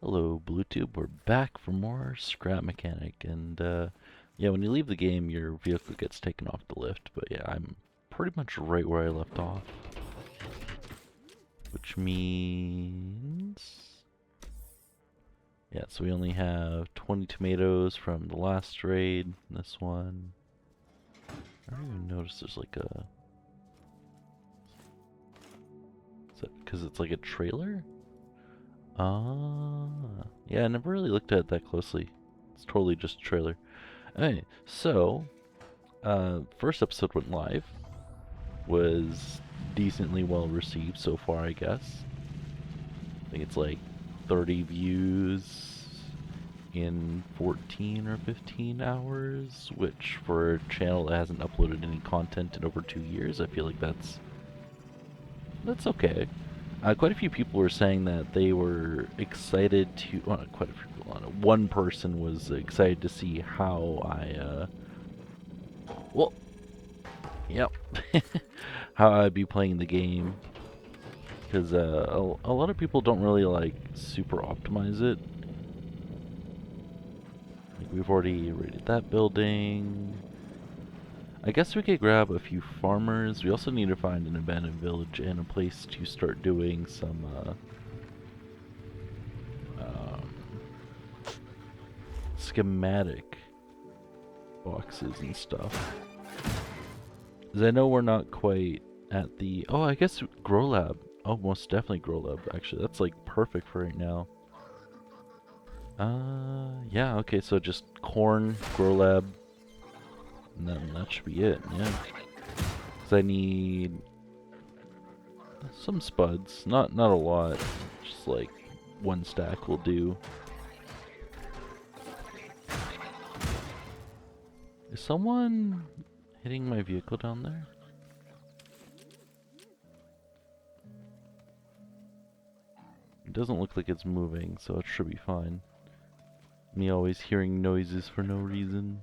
Hello, BlueTube. We're back for more Scrap Mechanic, and yeah, when you leave the game, your vehicle gets taken off the lift. But yeah, I'm pretty much right where I left off, which means yeah. So we only have 20 tomatoes from the last raid. This one, I don't even notice there's like a. Is that because it's like a trailer? Ah, yeah, I never really looked at it that closely. It's totally just a trailer. Alright, so, first episode went live. Was decently well received so far, I guess. I think it's like 30 views in 14 or 15 hours, which for a channel that hasn't uploaded any content in over 2 years, I feel like that's okay. Quite a few people were saying that they were excited to. Well, not quite a few people. One person was excited to see how I. Well, yep. How I'd be playing the game. Because a lot of people don't really like super optimize it. Like we've already raided that building. I guess we could grab a few farmers. We also need to find an abandoned village and a place to start doing some schematic boxes and stuff. Because I know we're not quite at the... Oh, I guess Growlab. Oh, most definitely Growlab, actually. That's like perfect for right now. Yeah, okay, so just corn, Growlab, and then that should be it, yeah. Because I need some spuds. Not a lot. Just like one stack will do. Is someone hitting my vehicle down there? It doesn't look like it's moving, so it should be fine. Me always hearing noises for no reason.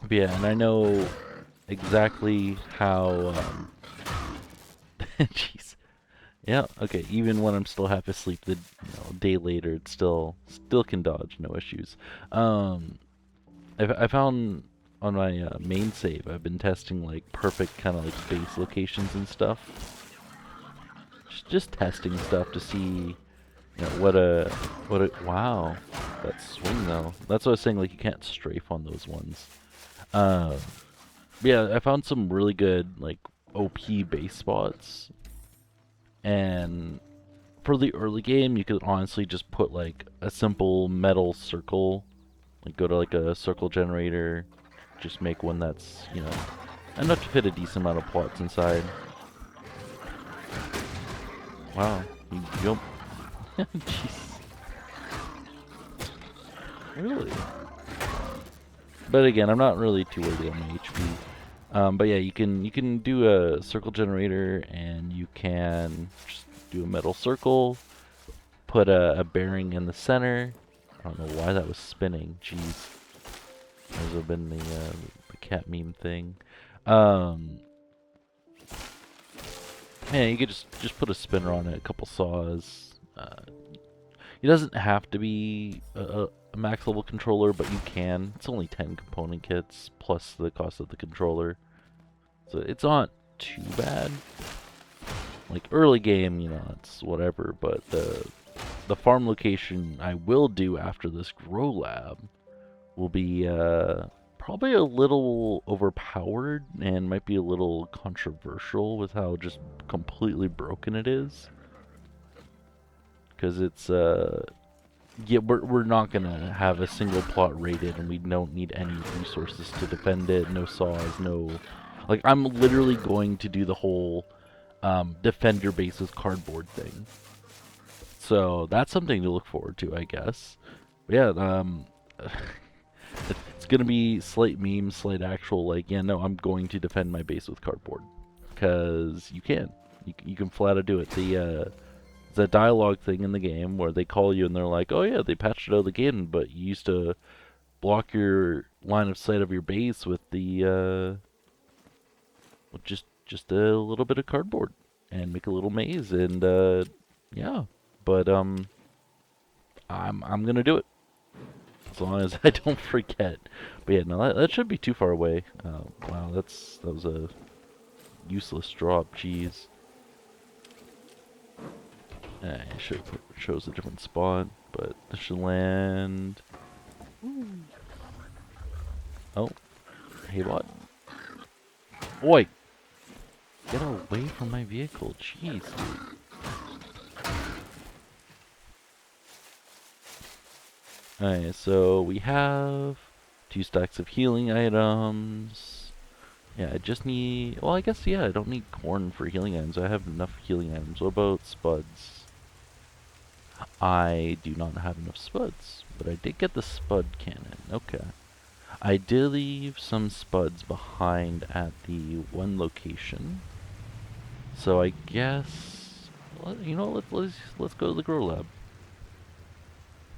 But yeah, and I know exactly how, jeez. Yeah, okay, even when I'm still half asleep a day later, it still can dodge, no issues. I found on my main save, I've been testing like perfect kind of like base locations and stuff. Just testing stuff to see, wow, that swing though. That's what I was saying, like you can't strafe on those ones. Uh, yeah, I found some really good like OP base spots, and for the early game, you could honestly just put like a simple metal circle, like go to like a circle generator, just make one that's, enough to fit a decent amount of plots inside. Wow, you jump. Jeez. Really? But again, I'm not really too worried about my HP. But yeah, you can do a circle generator, and you can just do a metal circle, put a bearing in the center. I don't know why that was spinning. Jeez, those have been the cat meme thing. Yeah, you could just put a spinner on it, a couple saws. It doesn't have to be a max level controller, but you can. It's only 10 component kits plus the cost of the controller, so it's not too bad. Like early game, it's whatever. But the farm location I will do after this Growlab will be probably a little overpowered and might be a little controversial with how just completely broken it is. Because it's yeah, we're not gonna have a single plot raided, and we don't need any resources to defend it. No saws, no, like I'm literally going to do the whole defend your base with cardboard thing. So that's something to look forward to, I guess. But yeah, it's gonna be slight meme, slight actual. Like, yeah, no, I'm going to defend my base with cardboard because you can. You can flat out do it. It's a dialogue thing in the game where they call you and they're like, "Oh yeah, they patched it out of the game, but you used to block your line of sight of your base with with just a little bit of cardboard and make a little maze." And yeah, but I'm gonna do it as long as I don't forget. But yeah, no, that shouldn't be too far away. Wow, that was a useless drop. Jeez. It shows a different spot, but this should land. Oh, hey bot. Oi! Get away from my vehicle, jeez. Alright, so we have 2 stacks of healing items. Yeah, I just need, well I guess, yeah, I don't need corn for healing items. I have enough healing items. What about spuds? I do not have enough spuds, but I did get the spud cannon. Okay. I did leave some spuds behind at the one location. So I guess, you know, let's go to the Growlab.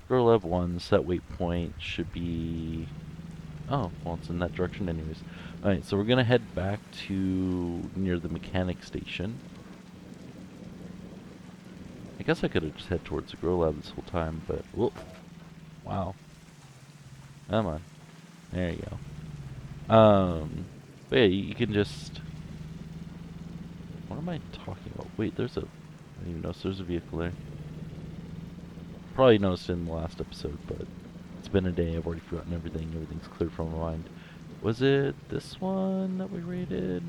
Growlab 1 set waypoint should be, oh, well it's in that direction anyways. Alright, so we're gonna head back to near the mechanic station. I guess I could have just head towards the Growlab this whole time, but, whoa, wow. Come on. There you go. But yeah, you can just, what am I talking about? Wait, I didn't even notice there's a vehicle there. Probably noticed in the last episode, but it's been a day, I've already forgotten everything. Everything's cleared from my mind. Was it this one that we raided?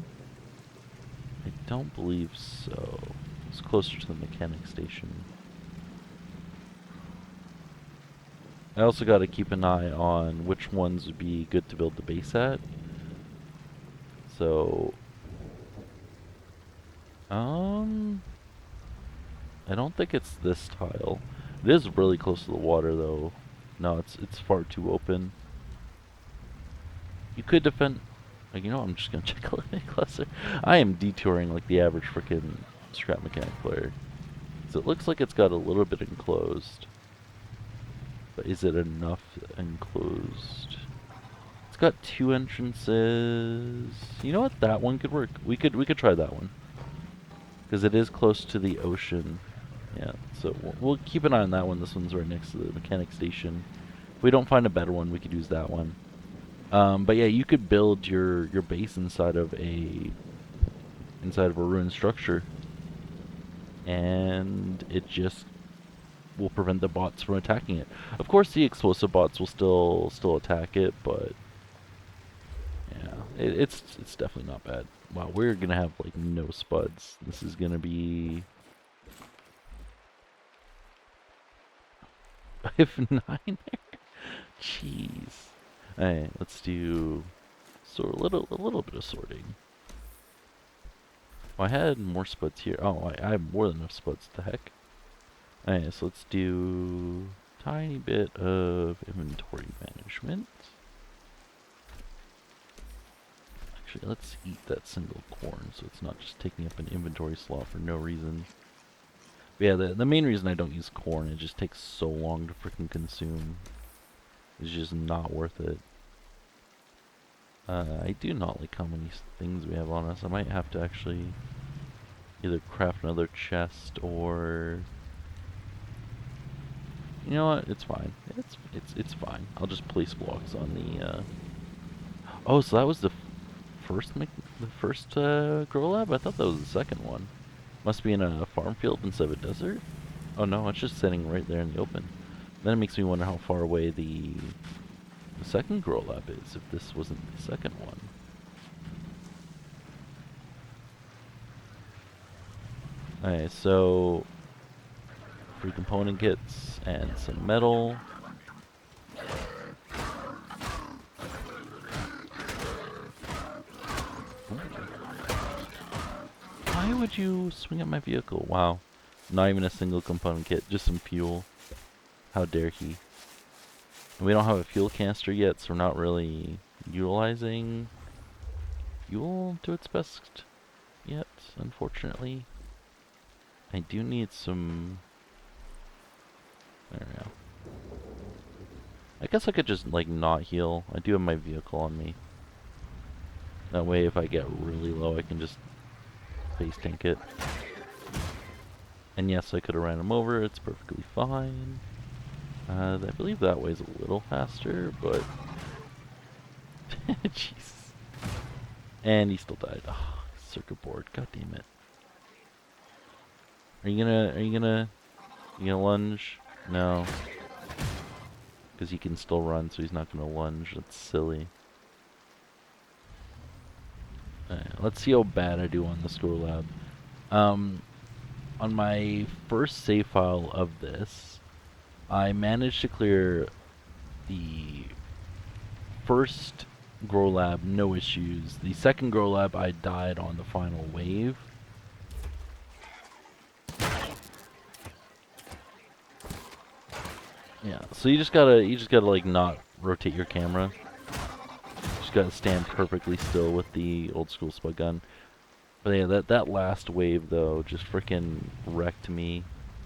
I don't believe so. It's closer to the mechanic station. I also got to keep an eye on which ones would be good to build the base at. So, I don't think it's this tile. It is really close to the water, though. No, it's far too open. You could defend. Like, you know, I'm just gonna check a little bit closer. I am detouring like the average freaking scrap mechanic player. So it looks like it's got a little bit enclosed. But is it enough enclosed? It's got 2 entrances. You know what? That one could work. We could try that one. Because it is close to the ocean. Yeah, so we'll keep an eye on that one. This one's right next to the mechanic station. If we don't find a better one, we could use that one. But yeah, you could build your base inside of a ruined structure, and it just will prevent the bots from attacking it. Of course, the explosive bots will still attack it, but yeah, it's definitely not bad. Wow, we're gonna have like no spuds. This is gonna be 5-9 there. Jeez. Alright, let's do a little bit of sorting. Well, I had more spuds here. Oh, I have more than enough spuds. What the heck? Alright, so let's do tiny bit of inventory management. Actually, let's eat that single corn so it's not just taking up an inventory slot for no reason. But yeah, the main reason I don't use corn, it just takes so long to freaking consume. It's just not worth it. I do not like how many things we have on us. I might have to actually either craft another chest or, you know what? It's fine. It's fine. I'll just place blocks on the. Oh, so that was the first grow lab? I thought that was the second one. Must be in a farm field instead of a desert. Oh no, it's just sitting right there in the open. Then it makes me wonder how far away the second grow lab is, if this wasn't the second one. Alright, so free component kits and some metal. Why would you swing at my vehicle? Wow. Not even a single component kit, just some fuel. How dare he? And we don't have a fuel canister yet, so we're not really utilizing fuel to its best yet, unfortunately. I do need some. There we go. I guess I could just, like, not heal. I do have my vehicle on me. That way, if I get really low, I can just face tank it. And yes, I could have ran him over. It's perfectly fine. I believe that way's a little faster, but... Jesus. And he still died. Oh, circuit board. God damn it. Are you gonna lunge? No. Because he can still run, so he's not gonna lunge. That's silly. Alright, let's see how bad I do on the Growlab. On my first save file of this, I managed to clear the first Growlab, no issues. The second Growlab, I died on the final wave. Yeah, so you just gotta like not rotate your camera. You just gotta stand perfectly still with the old school spud gun. But yeah, that last wave though just freaking wrecked me.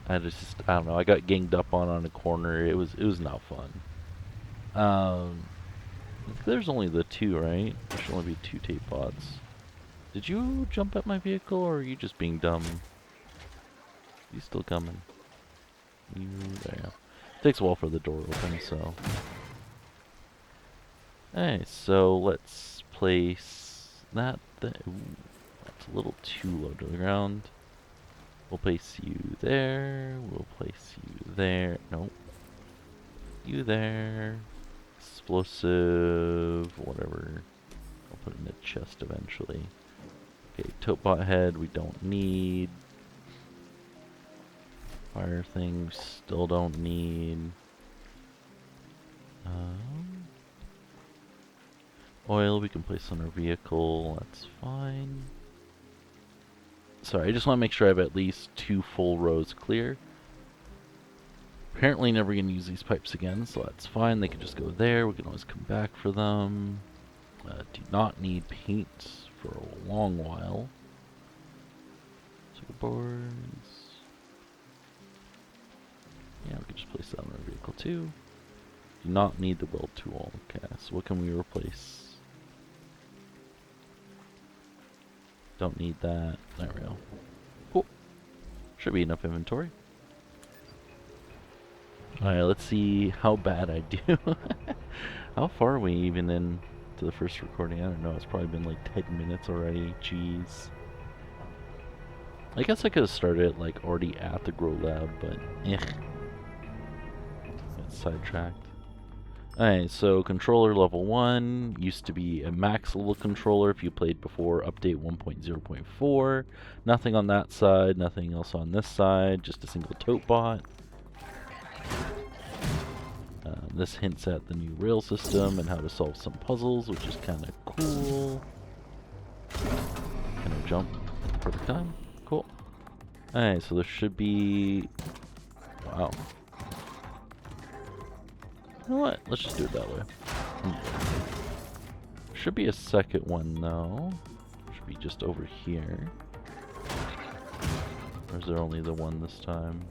I don't know. I got ganged up on a corner. It was not fun. I think there's only the two, right? There should only be 2 tape pods. Did you jump at my vehicle, or are you just being dumb? You still coming? You there? Takes a while for the door open, so. Alright, so let's place that. Ooh, that's a little too low to the ground. We'll place you there. We'll place you there. Nope. You there. Explosive, whatever. I'll put it in the chest eventually. Okay, topebot head we don't need. Fire thing still don't need. Oil we can place on our vehicle, that's fine. Sorry, I just want to make sure I have at least 2 full rows clear. Apparently never going to use these pipes again, so that's fine. They can just go there. We can always come back for them. Do not need paint for a long while. Circuit boards. Yeah, we can just place that on our vehicle too. Do not need the weld tool. Okay, so what can we replace? Don't need that. There we go. Cool. Should be enough inventory. Alright, let's see how bad I do. How far are we even in to the first recording? I don't know. It's probably been like 10 minutes already. Jeez. I guess I could have started like already at the Growlab, but got sidetracked. Alright, so controller level 1 used to be a max level controller if you played before update 1.0.4. Nothing on that side, nothing else on this side, just a single tote bot. This hints at the new rail system and how to solve some puzzles, which is kind of cool. Can I jump? Perfect time. Cool. Alright, so there should be... Wow. You know what? Let's just do it that way. Should be a second one, though. Should be just over here. Or is there only the one this time?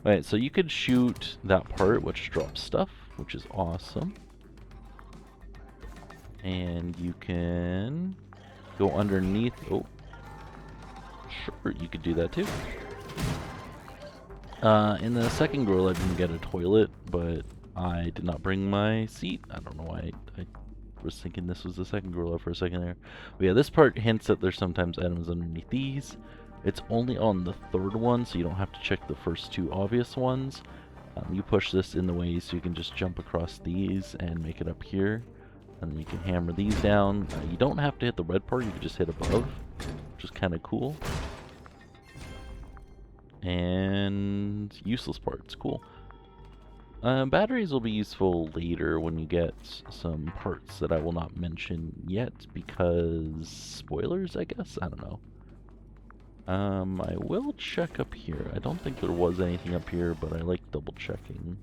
Alright, so you could shoot that part, which drops stuff, which is awesome. And you can go underneath. Oh, sure, you could do that too. In the second Growlab, you can get a toilet, but I did not bring my seat. I don't know why. I was thinking this was the second Growlab for a second there. But yeah, this part hints that there's sometimes items underneath these. It's only on the third one, so you don't have to check the first 2 obvious ones. You push this in the way so you can just jump across these and make it up here. And then you can hammer these down. You don't have to hit the red part, you can just hit above, which is kind of cool. And useless parts, cool. Batteries will be useful later when you get some parts that I will not mention yet because spoilers, I guess? I don't know. I will check up here. I don't think there was anything up here, but I like double checking.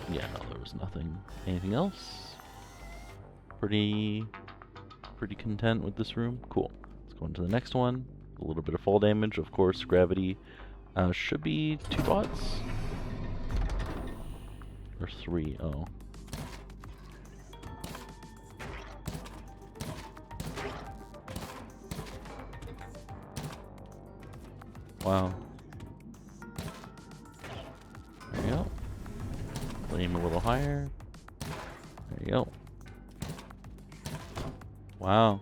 Yeah, no, there was nothing. Anything else? Pretty content with this room? Cool. Let's go into the next one. A little bit of fall damage, of course, gravity. Should be 2 bots. Or 3, oh. Wow. There you go. Aim a little higher. There you go. Wow.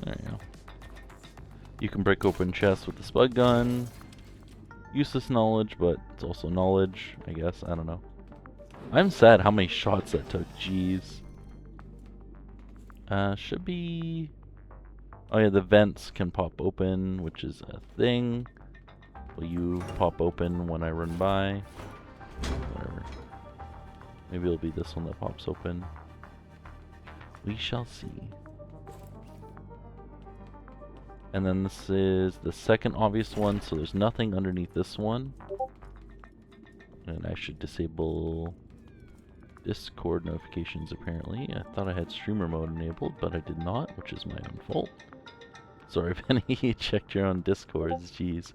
There you go. You can break open chests with the spud gun. Useless knowledge, but it's also knowledge, I guess. I don't know. I'm sad how many shots that took. Jeez. Should be... Oh yeah, the vents can pop open, which is a thing. Will you pop open when I run by? Whatever. Maybe it'll be this one that pops open. We shall see. And then this is the second obvious one, so there's nothing underneath this one. And I should disable Discord notifications apparently. I thought I had streamer mode enabled, but I did not, which is my own fault. Sorry, Penny, you checked your own Discords, jeez.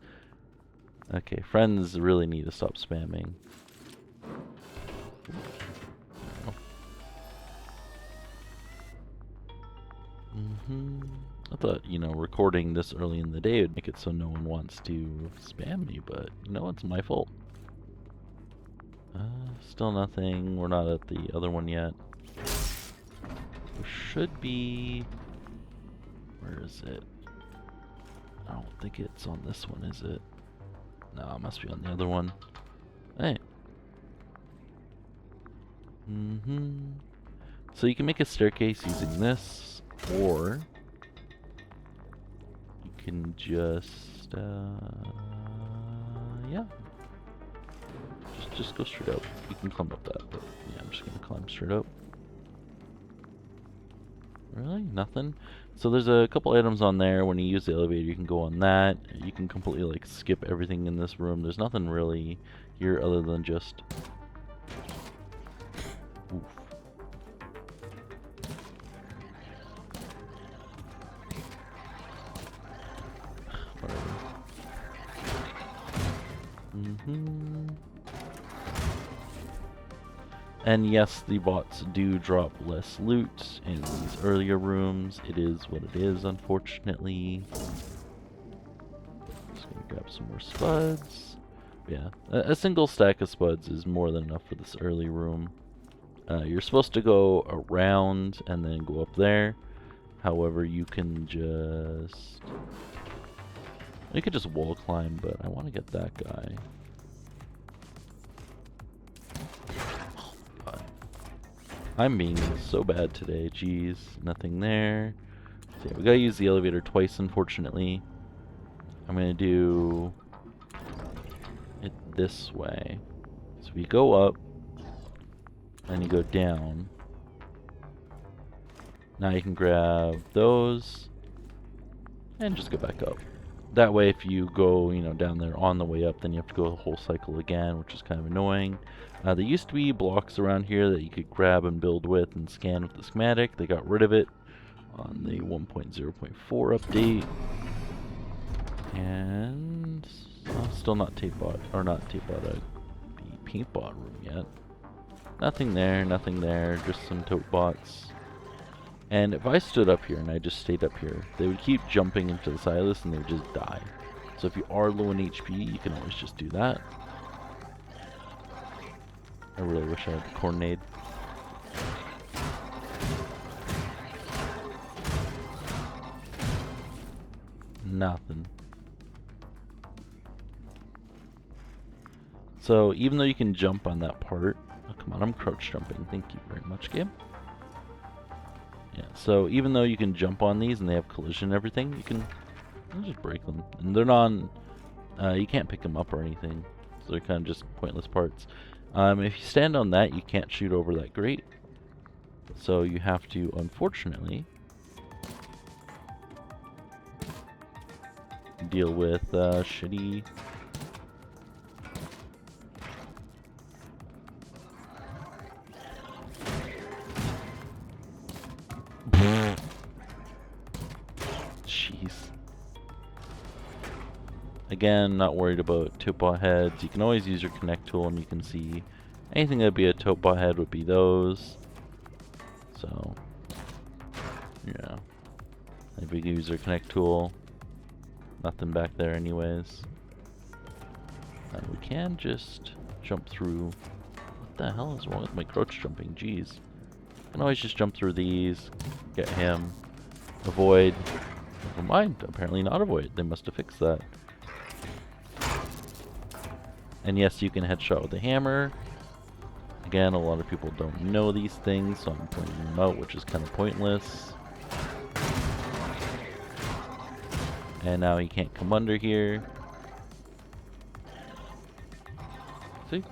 Okay, friends really need to stop spamming. I thought, you know, recording this early in the day would make it so no one wants to spam me, but you know, it's my fault. Still nothing. We're not at the other one yet. There should be... Where is it? I don't think it's on this one, is it? No, it must be on the other one. Hey. So you can make a staircase using this, or you can just, yeah. Just go straight up. You can climb up that, but yeah, I'm just gonna climb straight up. Really? Nothing? So there's a couple items on there. When you use the elevator, you can go on that. You can completely like skip everything in this room. There's nothing really here other than just... Oof. Whatever. And yes, the bots do drop less loot in these earlier rooms. It is what it is, unfortunately. Just gonna grab some more spuds. Yeah, a single stack of spuds is more than enough for this early room. You're supposed to go around and then go up there. However, you can just... You could just wall climb, but I want to get that guy. I'm being so bad today, jeez. Nothing there. So yeah, we gotta use the elevator twice, unfortunately. I'm gonna do it this way. So we go up, and you go down. Now you can grab those, and just go back up. That way, if you go, you know, down there on the way up, then you have to go the whole cycle again, which is kind of annoying. There used to be blocks around here that you could grab and build with and scan with the schematic. They got rid of it on the 1.0.4 update. And still not tape bot, or not tape bot, the paint bot room yet. Nothing there, just some tote bots. And if I stood up here and I just stayed up here, they would keep jumping into the side of this and they would just die. So if you are low in HP, you can always just do that. I really wish I had the coordinate. Nothing. So even though you can jump on that part, oh, come on, I'm crouch jumping. Thank you very much, game. Yeah, so even though you can jump on these and they have collision and everything, you can just break them. And they're not, you can't pick them up or anything. So they're kind of just pointless parts. If you stand on that, you can't shoot over that grate. So you have to, unfortunately, deal with shitty... Again, not worried about topbot heads. You can always use your connect tool and you can see anything that'd be a topbot head would be those. So, yeah. If we use our connect tool, nothing back there anyways. We can just jump through. What the hell is wrong with my crouch jumping? Jeez. I can always just jump through these, get him, avoid. Never mind, apparently not avoid. They must have fixed that. And yes, you can headshot with a hammer. Again, a lot of people don't know these things, so I'm pointing them out, which is kind of pointless. And now he can't come under here. See?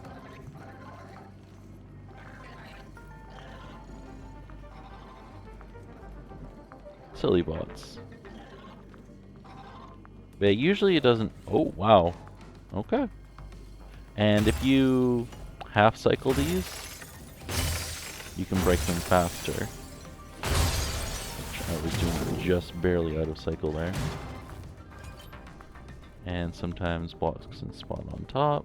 Silly bots. But usually it doesn't... Oh, wow. Okay. And if you half cycle these, you can break them faster. Which I was doing just barely out of cycle there. And sometimes blocks can spawn on top.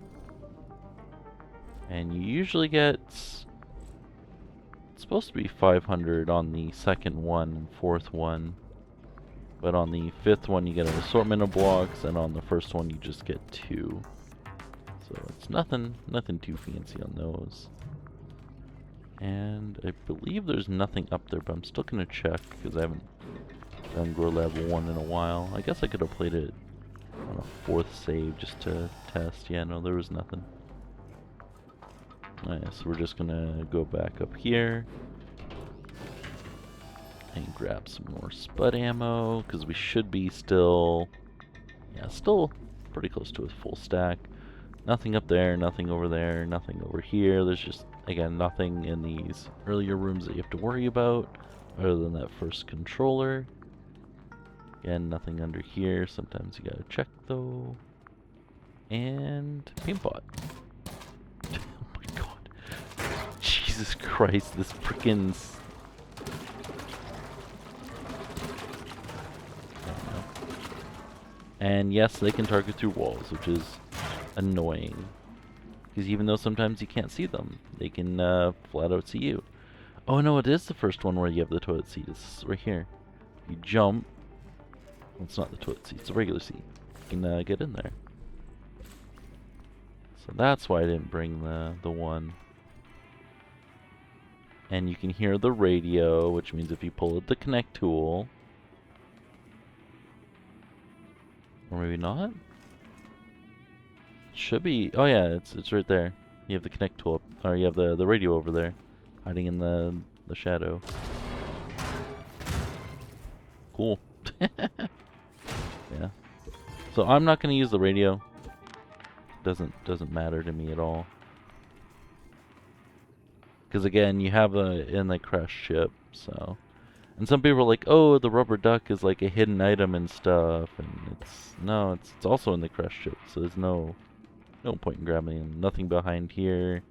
And you usually get... It's supposed to be 500 on the second one and fourth one. But on the fifth one you get an assortment of blocks, and on the first one you just get 2. So it's nothing too fancy on those. And I believe there's nothing up there, but I'm still gonna check because I haven't done Growlab 1 in a while. I guess I could have played it on a 4th save just to test. Yeah, no, there was nothing. Alright, so we're just gonna go back up here and grab some more spud ammo, because we should be still pretty close to a full stack. Nothing up there, nothing over there, nothing over here. There's just, again, nothing in these earlier rooms that you have to worry about, other than that first controller. Again, nothing under here. Sometimes you gotta check, though. And paintbot. Oh my god. Jesus Christ, this frickin'... And yes, they can target through walls, which is annoying. Because even though sometimes you can't see them, they can flat out see you. Oh no, it is the first one where you have the toilet seat. It's right here. You jump. Well, it's not the toilet seat, it's a regular seat. You can get in there. So that's why I didn't bring the one. And you can hear the radio, which means if you pull out the connect tool... Or maybe not? Should be. Oh yeah, it's right there. You have the connect tool up, or you have the radio over there, hiding in the shadow. Cool. Yeah. So I'm not gonna use the radio. Doesn't matter to me at all. Because again, you have in the crash ship, so. And some people are like, oh, the rubber duck is like a hidden item and stuff, and it's also in the crash ship, so there's no point in grabbing it. Nothing behind here,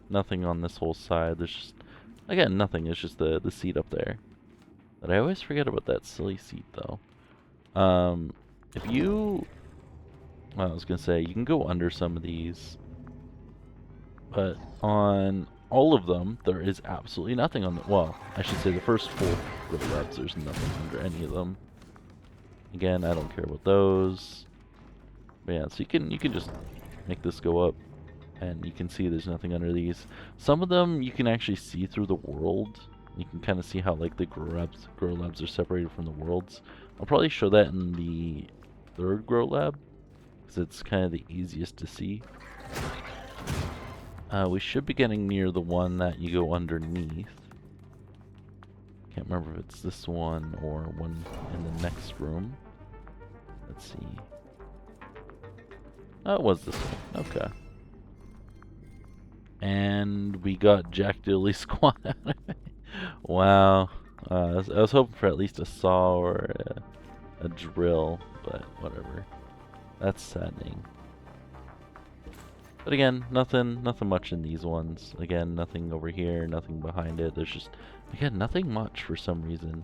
nothing on this whole side. There's just, again, nothing. It's just the seat up there. But I always forget about that silly seat, though. If you, well, I was gonna say you can go under some of these, but on all of them, there is absolutely nothing on the... Well, I should say the first 4 Growlabs, there's nothing under any of them. Again, I don't care about those. But yeah, so you can just make this go up, and you can see there's nothing under these. Some of them, you can actually see through the world. You can kind of see how, like, the Growlabs are separated from the worlds. I'll probably show that in the 3rd Growlab, because it's kind of the easiest to see. We should be getting near the one that you go underneath. Can't remember if it's this one or one in the next room. Let's see. Oh, it was this one. Okay. And we got Jack Diddley Squad out of it. Wow. I was hoping for at least a saw or a drill, but whatever. That's saddening. But again, nothing much in these ones. Again, nothing over here, nothing behind it. There's just, again, nothing much for some reason.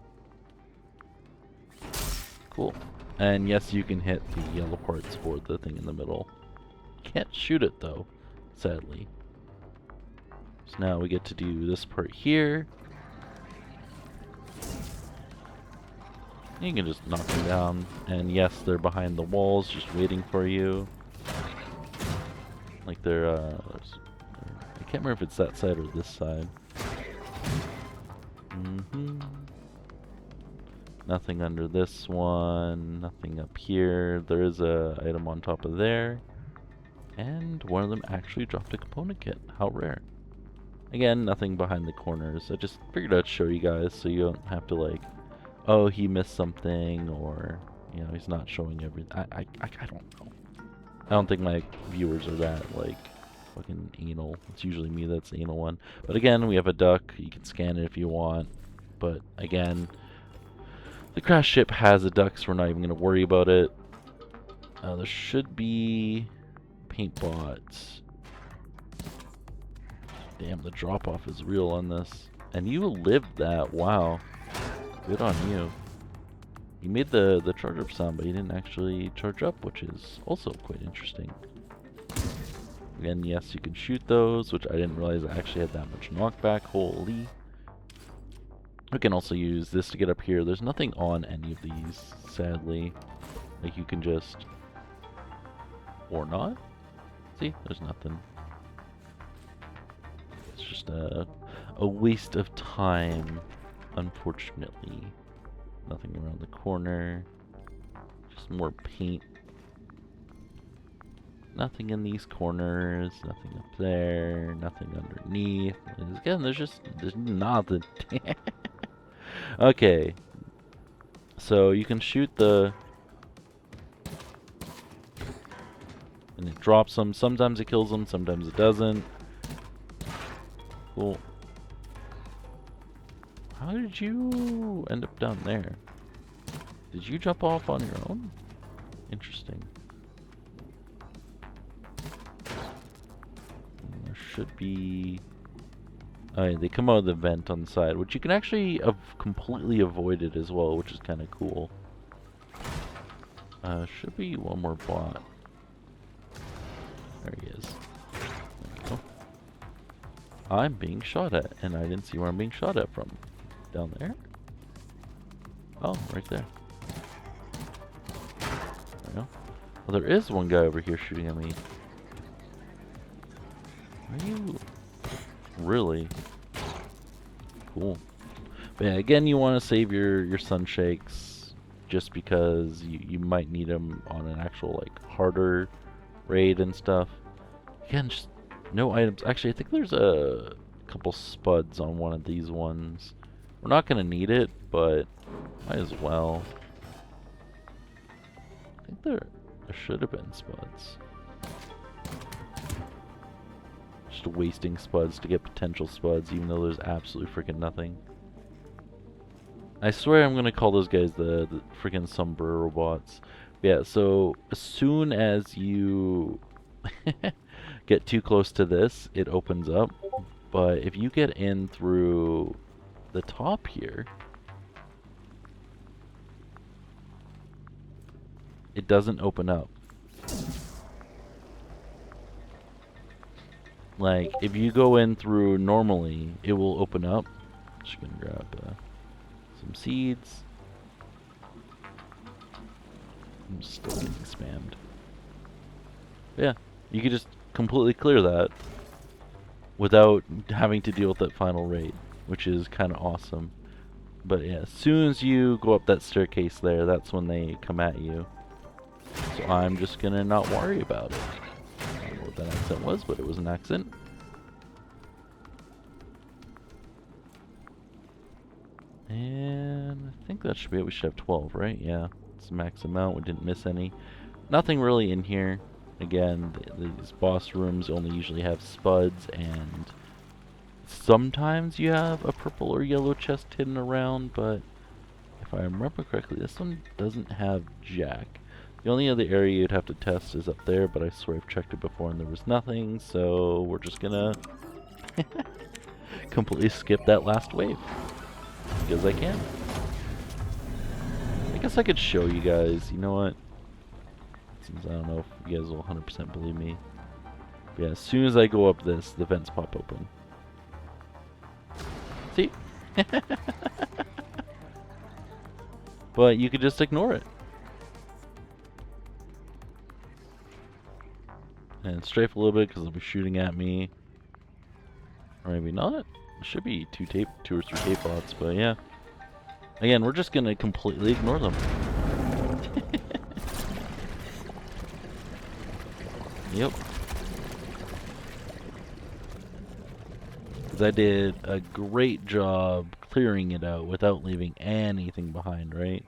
Cool. And yes, you can hit the yellow parts for the thing in the middle. Can't shoot it though, sadly. So now we get to do this part here. You can just knock them down. And yes, they're behind the walls, just waiting for you. Like they're, I can't remember if it's that side or this side. Nothing under this one, nothing up here. There is a item on top of there. And one of them actually dropped a component kit. How rare. Again, nothing behind the corners. I just figured I'd show you guys so you don't have to like, oh, he missed something, or, you know, he's not showing everything. I don't know. I don't think my viewers are that, like, fucking anal. It's usually me that's the anal one. But again, we have a duck. You can scan it if you want. But again, the crash ship has a duck, so we're not even going to worry about it. There should be paint bots. Damn, the drop-off is real on this. And you lived that. Wow. Good on you. You made the charge up sound, but you didn't actually charge up, which is also quite interesting. Again, yes, you can shoot those, which I didn't realize I actually had that much knockback. Holy. We can also use this to get up here. There's nothing on any of these, sadly. Like, you can just... Or not? See? There's nothing. It's just a waste of time, unfortunately. Nothing around the corner. Just more paint. Nothing in these corners. Nothing up there. Nothing underneath. Again, there's nothing. Okay. So you can shoot the... And it drops them. Sometimes it kills them. Sometimes it doesn't. Cool. How did you end up down there? Did you jump off on your own? Interesting. There should be... Oh yeah, they come out of the vent on the side, which you can actually completely avoid it as well, which is kind of cool. Should be one more bot. There he is. There we go. I'm being shot at, and I didn't see where I'm being shot at from. Down there? Oh, right there. There we go. Well, there is one guy over here shooting at me. Are you... Really? Cool. But yeah, again, you want to save your sun shakes just because you might need them on an actual, like, harder raid and stuff. Again, just no items. Actually, I think there's a couple spuds on one of these ones. We're not going to need it, but might as well. I think there should have been spuds. Just wasting spuds to get potential spuds, even though there's absolutely freaking nothing. I swear I'm going to call those guys the freaking sombrero bots. Yeah, so as soon as you get too close to this, it opens up. But if you get in through the top here, it doesn't open up. Like, if you go in through normally, it will open up. Just gonna grab some seeds. I'm still getting spammed. Yeah, you can just completely clear that without having to deal with that final raid, which is kind of awesome. But yeah, as soon as you go up that staircase there, that's when they come at you. So I'm just gonna not worry about it. I don't know what that accent was, but it was an accent. And I think that should be it. We should have 12, right? Yeah, it's the max amount. We didn't miss any. Nothing really in here. Again, these boss rooms only usually have spuds, and sometimes you have a purple or yellow chest hidden around, but if I remember correctly, this one doesn't have jack. The only other area you'd have to test is up there, but I swear I've checked it before and there was nothing, so we're just gonna completely skip that last wave. Because I can. I guess I could show you guys. You know what? Since I don't know if you guys will 100% believe me. But yeah, as soon as I go up this, the vents pop open. See? But you could just ignore it. And strafe a little bit because they'll be shooting at me. Or maybe not. It should be two or three tape bots, but yeah. Again, we're just gonna completely ignore them. Yep. Because I did a great job clearing it out without leaving anything behind, right?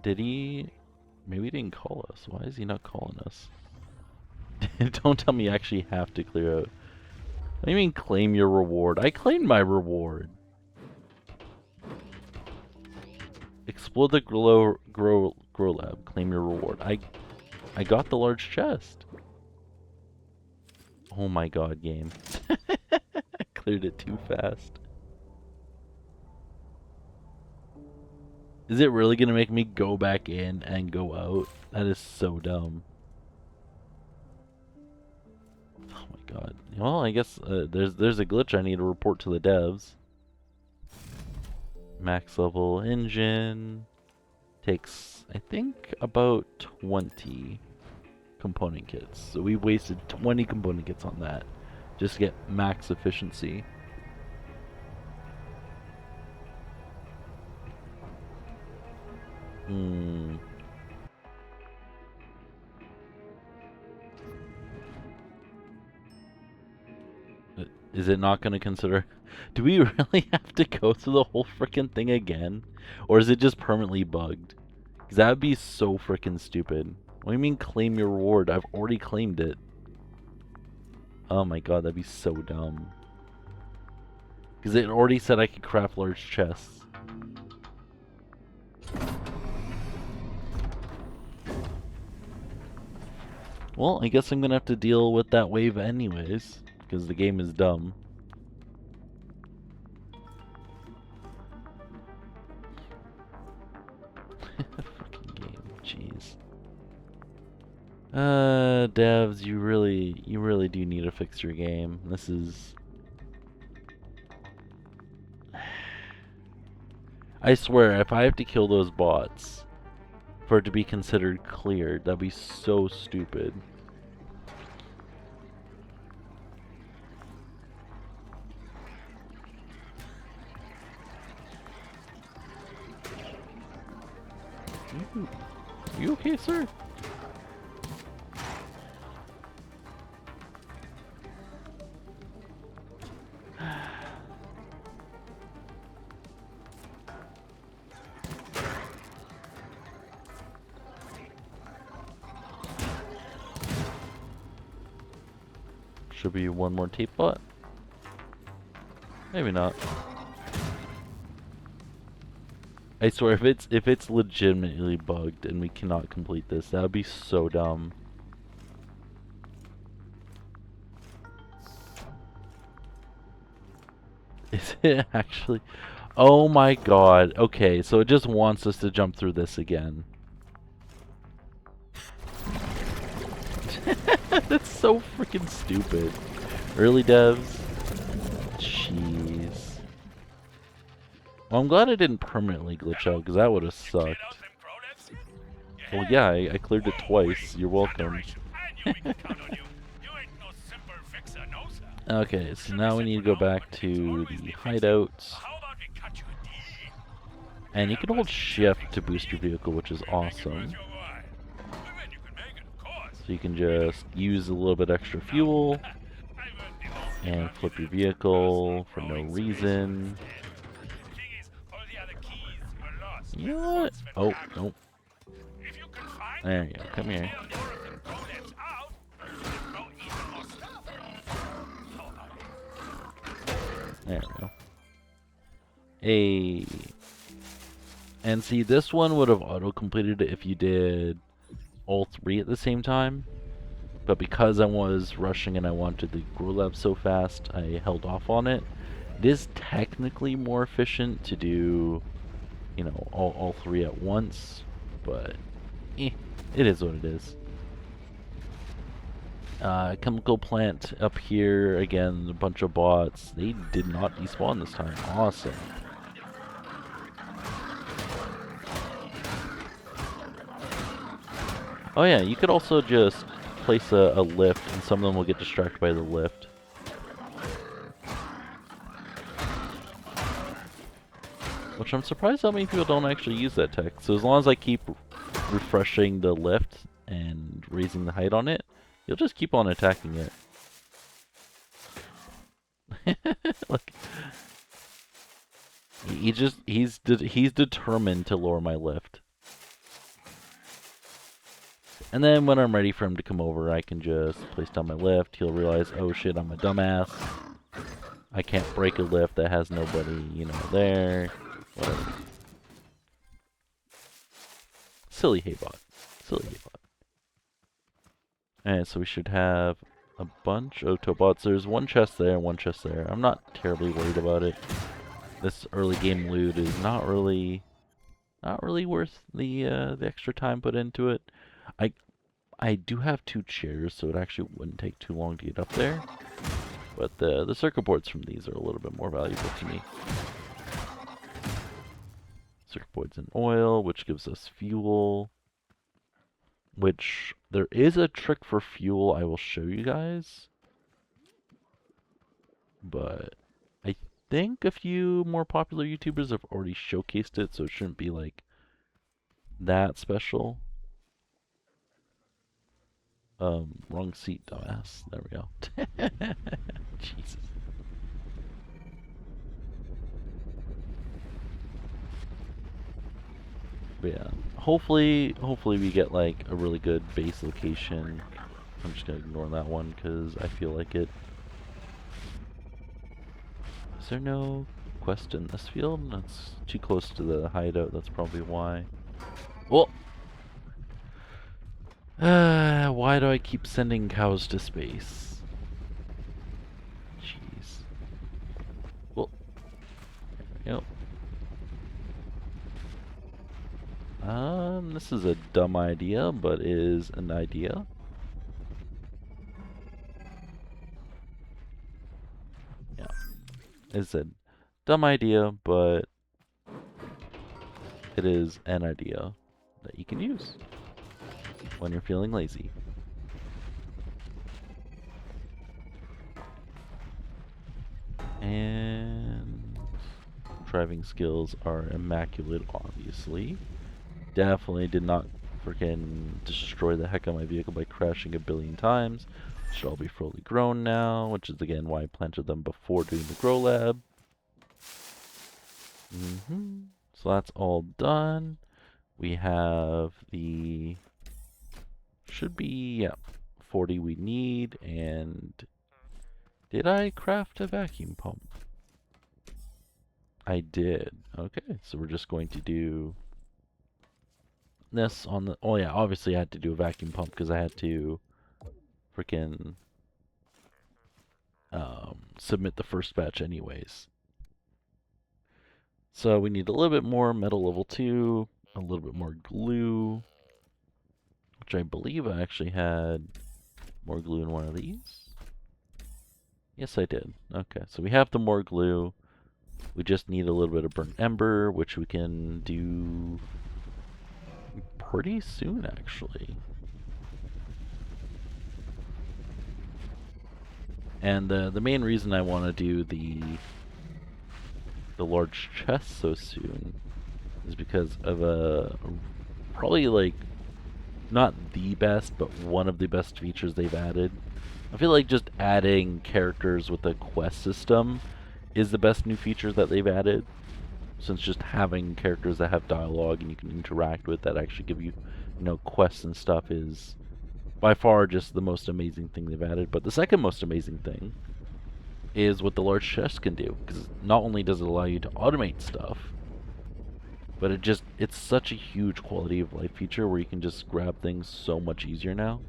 Did he? Maybe he didn't call us. Why is he not calling us? Don't tell me you actually have to clear out. What do you mean claim your reward? I claimed my reward. Explore the Growlab. Claim your reward. I got the large chest. Oh my god, game. I cleared it too fast. Is it really gonna make me go back in and go out? That is so dumb. Oh my god. Well, I guess there's a glitch I need to report to the devs. Max level engine takes, I think, about 20 component kits. So we wasted 20 component kits on that just to get max efficiency. Is it not going to consider? Do we really have to go through the whole freaking thing again? Or is it just permanently bugged? Because that would be so freaking stupid. What do you mean claim your reward? I've already claimed it. Oh my god, that'd be so dumb. Because it already said I could craft large chests. Well, I guess I'm going to have to deal with that wave anyways. Because the game is dumb. Fucking game, jeez. Devs, you really do need to fix your game. This is... I swear, if I have to kill those bots for it to be considered cleared, that'd be so stupid. Ooh. Are you okay, sir? Should be one more tape bot. Maybe not. I swear, if it's legitimately bugged and we cannot complete this, that would be so dumb. Is it actually? Oh my god. Okay, so it just wants us to jump through this again. That's so freaking stupid. Really, devs? Jeez. Well, I'm glad I didn't permanently glitch out, because that would have sucked. Well, yeah, I cleared it twice. You're welcome. Okay, so now we need to go back to the hideouts. And you can hold shift to boost your vehicle, which is awesome. So you can just use a little bit extra fuel and flip your vehicle for no reason. You know what? Oh, nope. There you go. Come here. There we go. Hey. And see, this one would have auto-completed it if you did all three at the same time. But because I was rushing and I wanted the Growlab so fast, I held off on it. It is technically more efficient to do, you know, all three at once, but it is what it is. Chemical plant up here, again, a bunch of bots. They did not despawn this time. Awesome. Oh yeah, you could also just place a lift, and some of them will get distracted by the lift. Which I'm surprised how many people don't actually use that tech. So as long as I keep refreshing the lift and raising the height on it, you'll just keep on attacking it. Look, he's determined to lower my lift. And then when I'm ready for him to come over, I can just place down my lift. He'll realize, oh shit, I'm a dumbass. I can't break a lift that has nobody, you know, there. Whatever. Silly Haybot. Silly Haybot. Alright, so we should have a bunch of Tobots. There's one chest there and one chest there. I'm not terribly worried about it. This early game loot is not really worth the extra time put into it. I do have 2 chairs, so it actually wouldn't take too long to get up there. But the circuit boards from these are a little bit more valuable to me. Circuit boards and oil, which gives us fuel. Which, there is a trick for fuel I will show you guys. But I think a few more popular YouTubers have already showcased it, so it shouldn't be like that special. Wrong seat, dumbass. There we go. Jesus. But yeah, hopefully we get like a really good base location. I'm just gonna ignore that one because I feel like it. Is there no quest in this field? That's too close to the hideout, that's probably why. Well, why do I keep sending cows to space? Jeez. Well, yep. This is a dumb idea, but is an idea. Yeah. It's a dumb idea, but it is an idea that you can use when you're feeling lazy. And driving skills are immaculate, obviously. Definitely did not freaking destroy the heck out of my vehicle by crashing a billion times. Should all be fully grown now, which is again why I planted them before doing the Growlab. So that's all done. We have the, should be, yeah, 40 we need, and did I craft a vacuum pump? I did. Okay, so we're just going to do this on the, oh yeah, obviously I had to do a vacuum pump because I had to freaking submit the first batch anyways. So we need a little bit more metal level 2, a little bit more glue, which I believe I actually had more glue in one of these. Yes, I did. Okay, so we have the more glue. We just need a little bit of burnt ember, which we can do pretty soon, actually. And the main reason I want to do the large chest so soon is because of a probably like not the best, but one of the best features they've added. I feel like just adding characters with a quest system is the best new feature that they've added, since just having characters that have dialogue and you can interact with that actually give you, you know, quests and stuff is by far just the most amazing thing they've added. But the second most amazing thing is what the large chest can do, because not only does it allow you to automate stuff, but it's such a huge quality of life feature where you can just grab things so much easier now.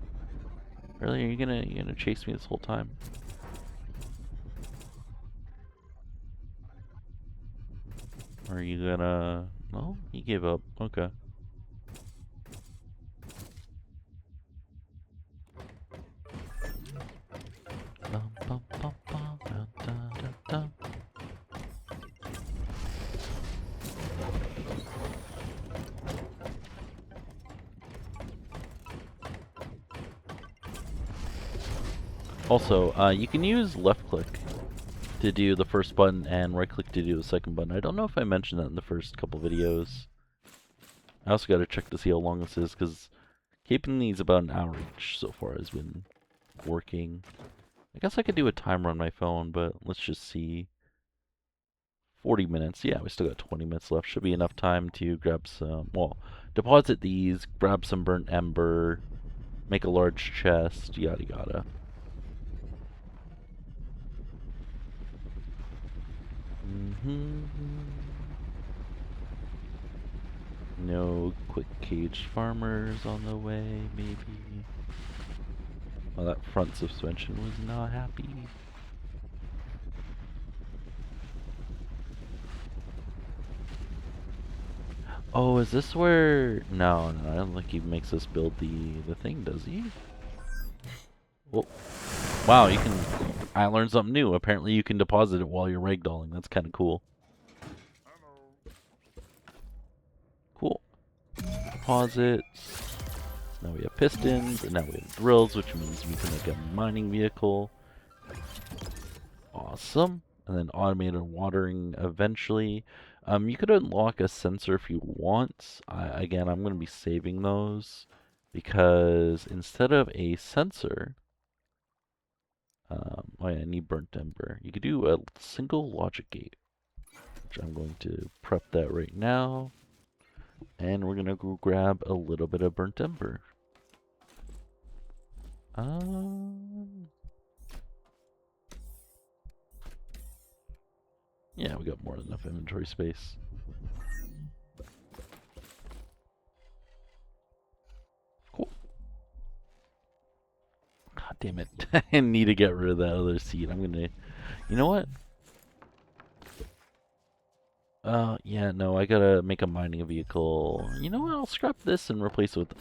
Really, are you gonna chase me this whole time? Or are you gonna... No, he gave up. Okay. Also, you can use left click to do the first button and right click to do the second button. I don't know if I mentioned that in the first couple videos. I also got to check to see how long this is, because keeping these about an hour each so far has been working. I guess I could do a timer on my phone, but let's just see. 40 minutes. Yeah, we still got 20 minutes left. Should be enough time to grab some, well, deposit these, grab some burnt ember, make a large chest, yada yada. No quick caged farmers on the way, maybe. Well, that front suspension was not happy. Oh, is this where... No, I don't think he makes us build the thing, does he? Well, wow, you can... I learned something new. Apparently you can deposit it while you're ragdolling. That's kind of cool. Cool. Deposits. Now we have pistons, and now we have drills, which means we can make a mining vehicle. Awesome. And then automated watering eventually. You could unlock a sensor if you want. Again, I'm going to be saving those because instead of a sensor, oh yeah, I need burnt ember. You could do a single logic gate, which I'm going to prep that right now. And we're going to go grab a little bit of burnt ember. Yeah, we got more than enough inventory space. Cool. God damn it. I need to get rid of that other seed. I'm gonna... You know what? Yeah, no, I gotta make a mining vehicle. You know what? I'll scrap this and replace it with...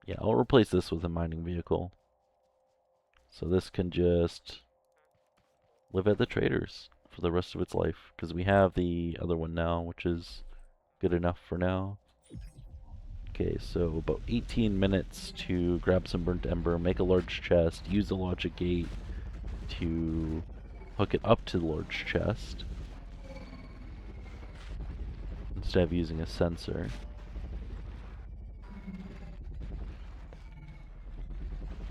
Yeah, I'll replace this with a mining vehicle. So this can just live at the traders for the rest of its life. Because we have the other one now, which is good enough for now. Okay, so about 18 minutes to grab some burnt ember, make a large chest, use the logic gate to hook it up to the large chest instead of using a sensor.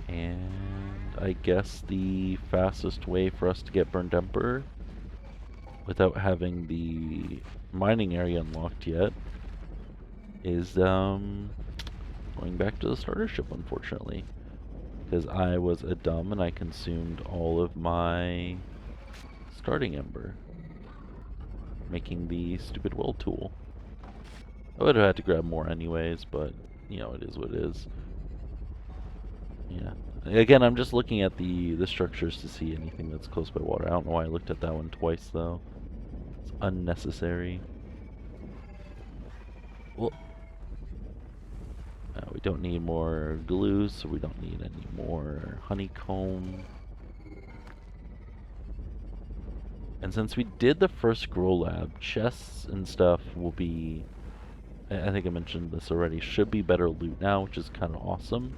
And I guess the fastest way for us to get burnt ember without having the mining area unlocked yet is going back to the starter ship, unfortunately. Because I was a dumb and I consumed all of my starting ember, making the stupid weld tool. I would have had to grab more anyways, but, you know, it is what it is. Yeah. Again, I'm just looking at the structures to see anything that's close by water. I don't know why I looked at that one twice, though. It's unnecessary. Well, we don't need more glue, so we don't need any more honeycomb. And since we did the first Growlab, chests and stuff will be... I think I mentioned this already, should be better loot now, which is kind of awesome.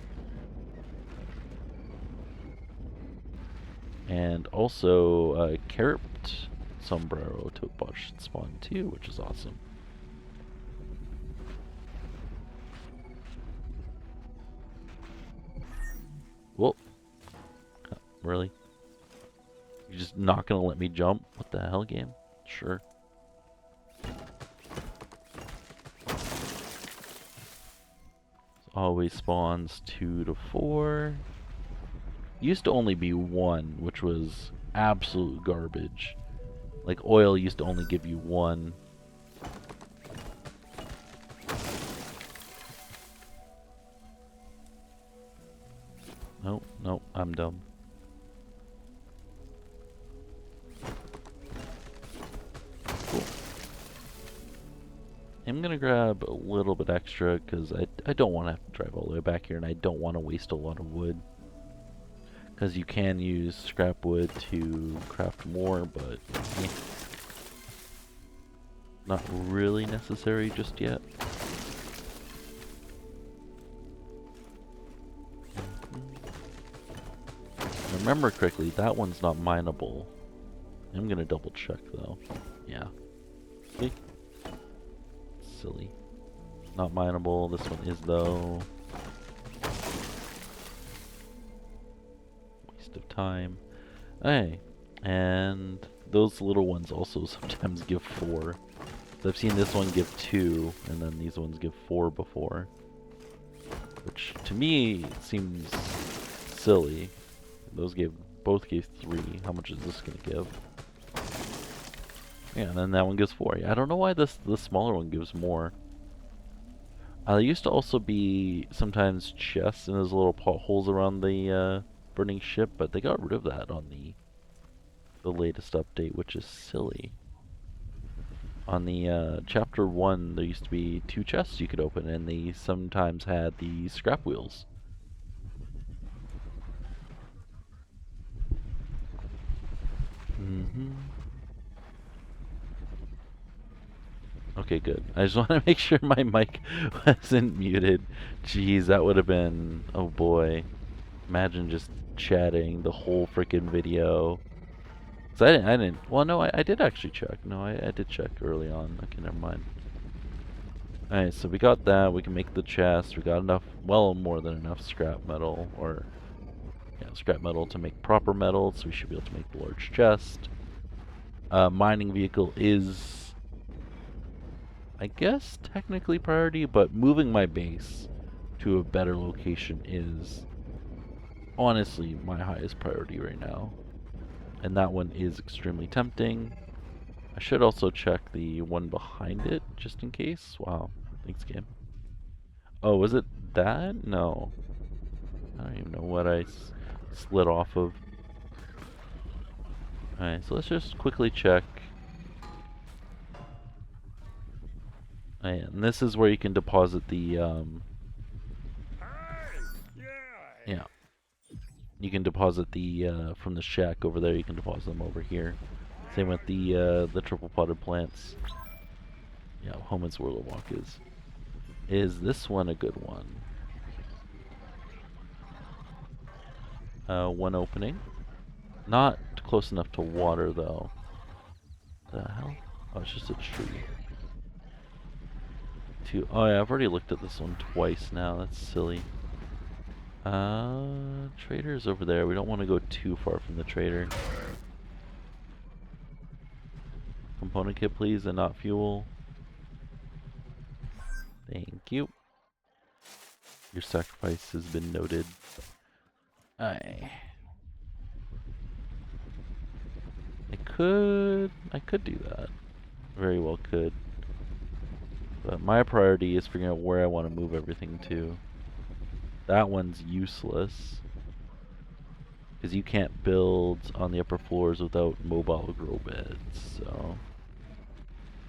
And also, carrot sombrero tote box should spawn too, which is awesome. Whoa. Really? You're just not gonna let me jump? What the hell, game? Sure. Always spawns 2 to 4. Used to only be 1, which was absolute garbage. Like oil used to only give you 1. Nope, nope, I'm dumb. Cool. am going to grab a little bit extra because I don't want to have to drive all the way back here, and I don't want to waste a lot of wood. Because you can use scrap wood to craft more, but not really necessary just yet. If I remember correctly, that one's not mineable. I'm going to double check though. Yeah. See? Silly. Not mineable. This one is though. Waste of time. Hey, and those little ones also sometimes give 4. So I've seen this one give 2, and then these ones give 4 before. Which to me seems silly. Those both gave 3. How much is this gonna give? Yeah, and then that one gives 4. Yeah, I don't know why this smaller one gives more. There used to also be sometimes chests and those little potholes around the burning ship, but they got rid of that on the latest update, which is silly. On the chapter 1, there used to be 2 chests you could open, and they sometimes had the scrap wheels. Okay, good. I just want to make sure my mic wasn't muted. Jeez, that would have been... Oh boy. Imagine just chatting the whole freaking video. So I didn't... Well, no, I did actually check. No, I did check early on. Okay, never mind. Alright, so we got that. We can make the chest. We got enough... Well, more than enough scrap metal. Or... Yeah, scrap metal to make proper metal. So we should be able to make the large chest. Mining vehicle is... I guess technically priority, but moving my base to a better location is honestly my highest priority right now. And that one is extremely tempting. I should also check the one behind it, just in case. Wow, thanks game. Oh, was it that? No. I don't even know what I slid off of. Alright, so let's just quickly check. And this is where you can deposit the, yeah. You can deposit the, from the shack over there, you can deposit them over here. Same with the triple potted plants. Yeah, Homan's Whirl Walk is. Is this one a good one? One opening. Not close enough to water, though. The hell? Oh, it's just a tree. Oh yeah, I've already looked at this one twice now. That's silly. Trader's over there. We don't want to go too far from the trader. Component kit, please, and not fuel. Thank you. Your sacrifice has been noted. I could do that. Very well could. But my priority is figuring out where I want to move everything to. That one's useless. Because you can't build on the upper floors without mobile grow beds, so...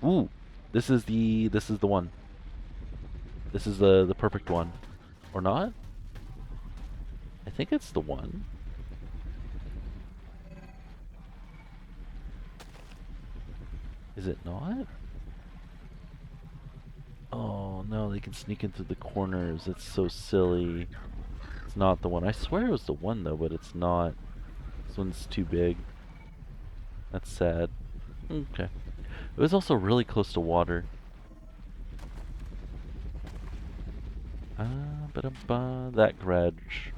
Ooh! This is the one. This is the perfect one. Or not? I think it's the one. Is it not? Oh no, they can sneak into the corners. It's so silly. It's not the one. I swear it was the one though, but it's not. This one's too big. That's sad. Okay. It was also really close to water. That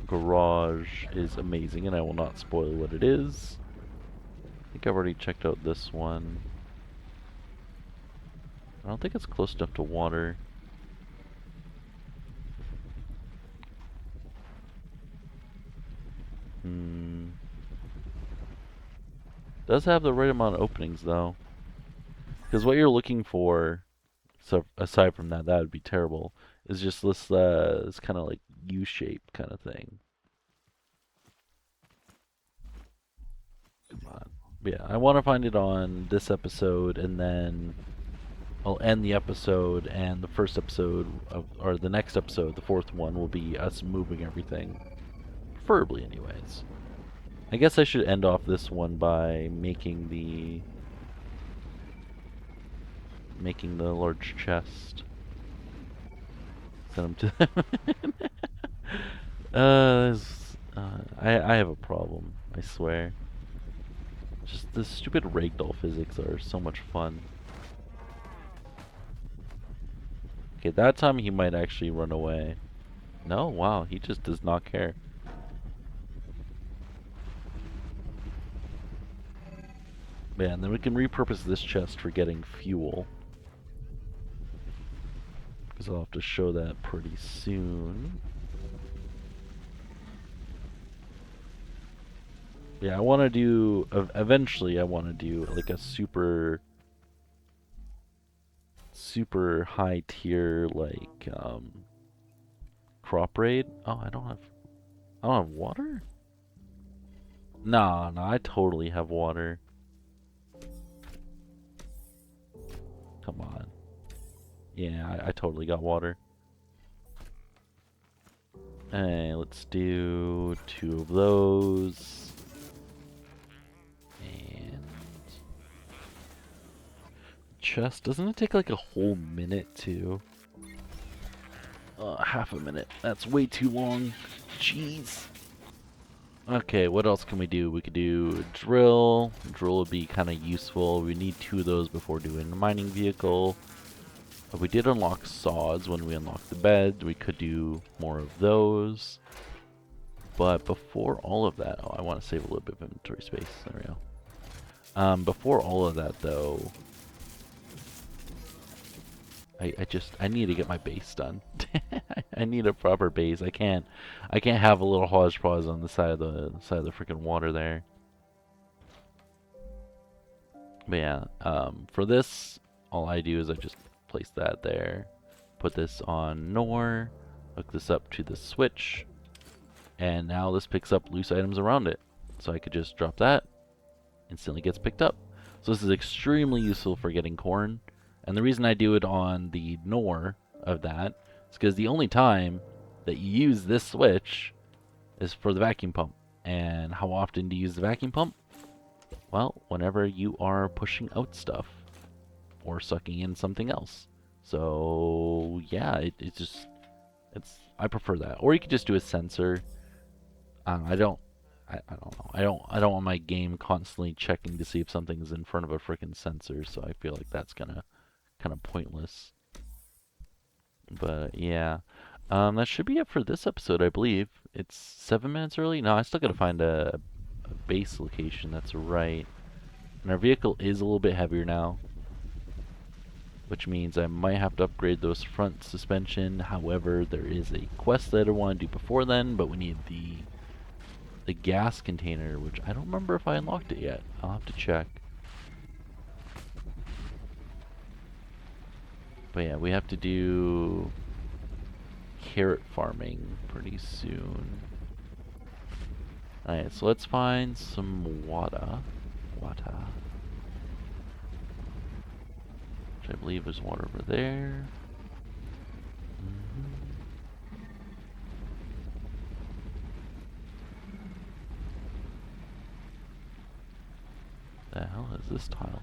garage is amazing, and I will not spoil what it is. I think I've already checked out this one. I don't think it's close enough to water. Does have the right amount of openings though. Because what you're looking for, so aside from that, that would be terrible, is just this kind of like U-shape kind of thing. Come on. But yeah, I want to find it on this episode, and then I'll end the episode, and the first episode or the next episode, the fourth one, will be us moving everything. Preferably, anyways. I guess I should end off this one by making the large chest. Send them to them. I have a problem, I swear. Just the stupid ragdoll physics are so much fun. Okay, that time he might actually run away. No, wow, he just does not care. Man, then we can repurpose this chest for getting fuel. Because I'll have to show that pretty soon. Yeah, I want to do, eventually I want to do like a super high tier like crop raid. Oh, I don't have water? Nah, I totally have water. Come on. Yeah, I totally got water. Hey, let's do 2 of those. And chest, doesn't it take like a whole minute to? Half a minute. That's way too long. Jeez. Okay, what else can we do? We could do a drill. Drill would be kind of useful. We need 2 of those before doing the mining vehicle. We did unlock saws when we unlocked the bed. We could do more of those. But before all of that, oh, I want to save a little bit of inventory space. There we go. Before all of that, though, I need to get my base done. I need a proper base. I can't have a little hodgepodge on the side of the freaking water there. But yeah, for this, all I do is I just place that there, put this on Nor, hook this up to the switch, and now this picks up loose items around it. So I could just drop that, instantly gets picked up. So this is extremely useful for getting corn. And the reason I do it on the Nor of that is because the only time that you use this switch is for the vacuum pump. And how often do you use the vacuum pump? Well, whenever you are pushing out stuff or sucking in something else. So yeah, I prefer that. Or you could just do a sensor. I don't know. I don't want my game constantly checking to see if something's in front of a freaking sensor, so I feel like that's kind of pointless. But yeah, that should be it for this episode, I believe. It's 7 minutes early. No, I still gotta find a base location that's right. And our vehicle is a little bit heavier now, which means I might have to upgrade those front suspension. However, there is a quest that I want to do before then, but we need the gas container, which I don't remember if I unlocked it yet. I'll have to check. But yeah, we have to do carrot farming pretty soon. Alright, so let's find some water. Which I believe is water over there. The hell is this tile?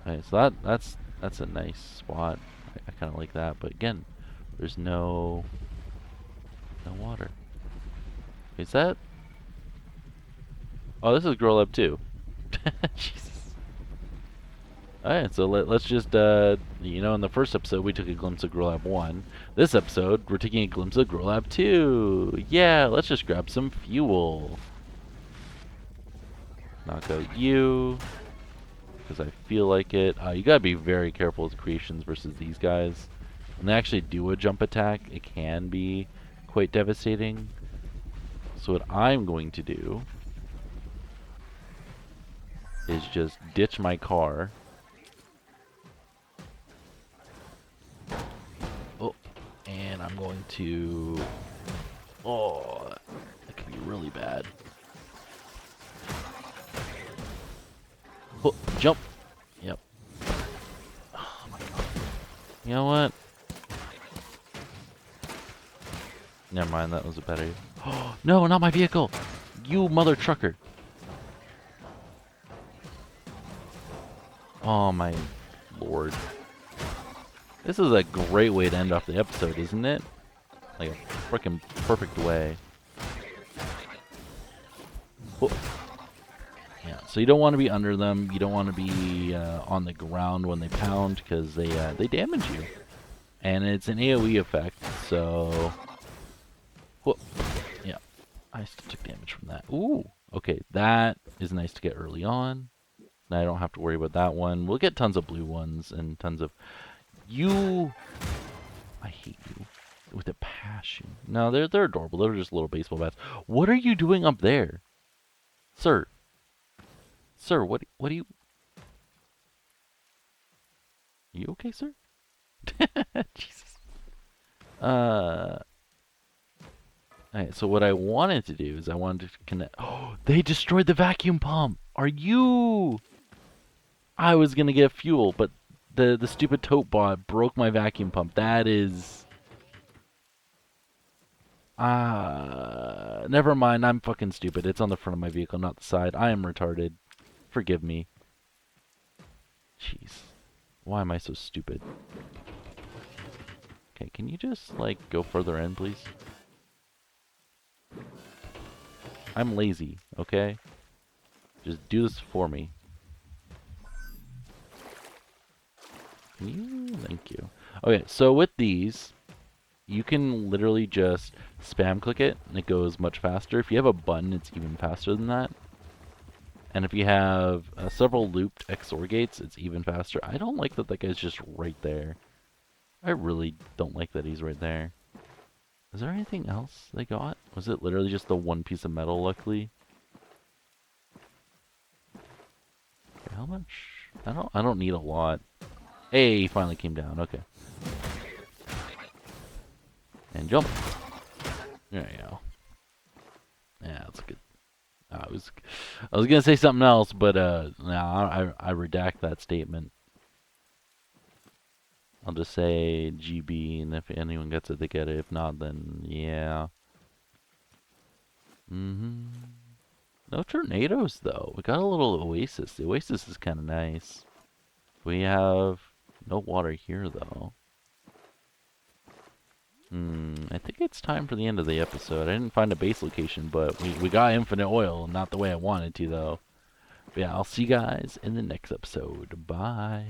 Okay, so that's a nice spot. I kind of like that, but again, there's no water. Is that? Oh, this is Growlab 2. Jesus. Alright, so let's just, in the first episode we took a glimpse of Growlab 1. This episode, we're taking a glimpse of Growlab 2. Yeah, let's just grab some fuel. Knock out you, because I feel like it. You gotta be very careful with creations versus these guys. When they actually do a jump attack, it can be quite devastating. So what I'm going to do is just ditch my car. Oh, and I'm going to... Oh, that could be really bad. Oh, jump. Yep. You know what? Never mind, that was a bad idea. Oh, no, not my vehicle! You mother trucker! Oh my lord. This is a great way to end off the episode, isn't it? Like a freaking perfect way. Oh. Yeah, so you don't want to be under them. You don't want to be on the ground when they pound because they damage you. And it's an AoE effect, so... Whoop. Yeah, I still took damage from that. Ooh, okay, that is nice to get early on. Now I don't have to worry about that one. We'll get tons of blue ones and tons of... You... I hate you. With a passion. No, they're adorable. They're just little baseball bats. What are you doing up there? Sir. Sir, what do you... You okay, sir? Jesus. Alright, so what I wanted to do is I wanted to connect... Oh, they destroyed the vacuum pump! Are you... I was gonna get fuel, but the stupid tote bot broke my vacuum pump. That is... never mind, I'm fucking stupid. It's on the front of my vehicle, not the side. I am retarded. Forgive me. Jeez. Why am I so stupid? Okay, can you just, like, go further in, please? I'm lazy, okay? Just do this for me. Can you? Thank you. Okay, so with these, you can literally just spam click it, and it goes much faster. If you have a button, it's even faster than that. And if you have several looped XOR gates, it's even faster. I don't like that guy's just right there. I really don't like that he's right there. Is there anything else they got? Was it literally just the one piece of metal, luckily? Okay, how much? I don't need a lot. Hey, he finally came down. Okay. And jump. There you go. Yeah, that's good. I was gonna say something else, but no, I redact that statement. I'll just say GB, and if anyone gets it, they get it. If not, then yeah. No tornadoes though. We got a little oasis. The oasis is kind of nice. We have no water here though. I think it's time for the end of the episode. I didn't find a base location, but we got infinite oil, not the way I wanted to though. But yeah, I'll see you guys in the next episode. Bye.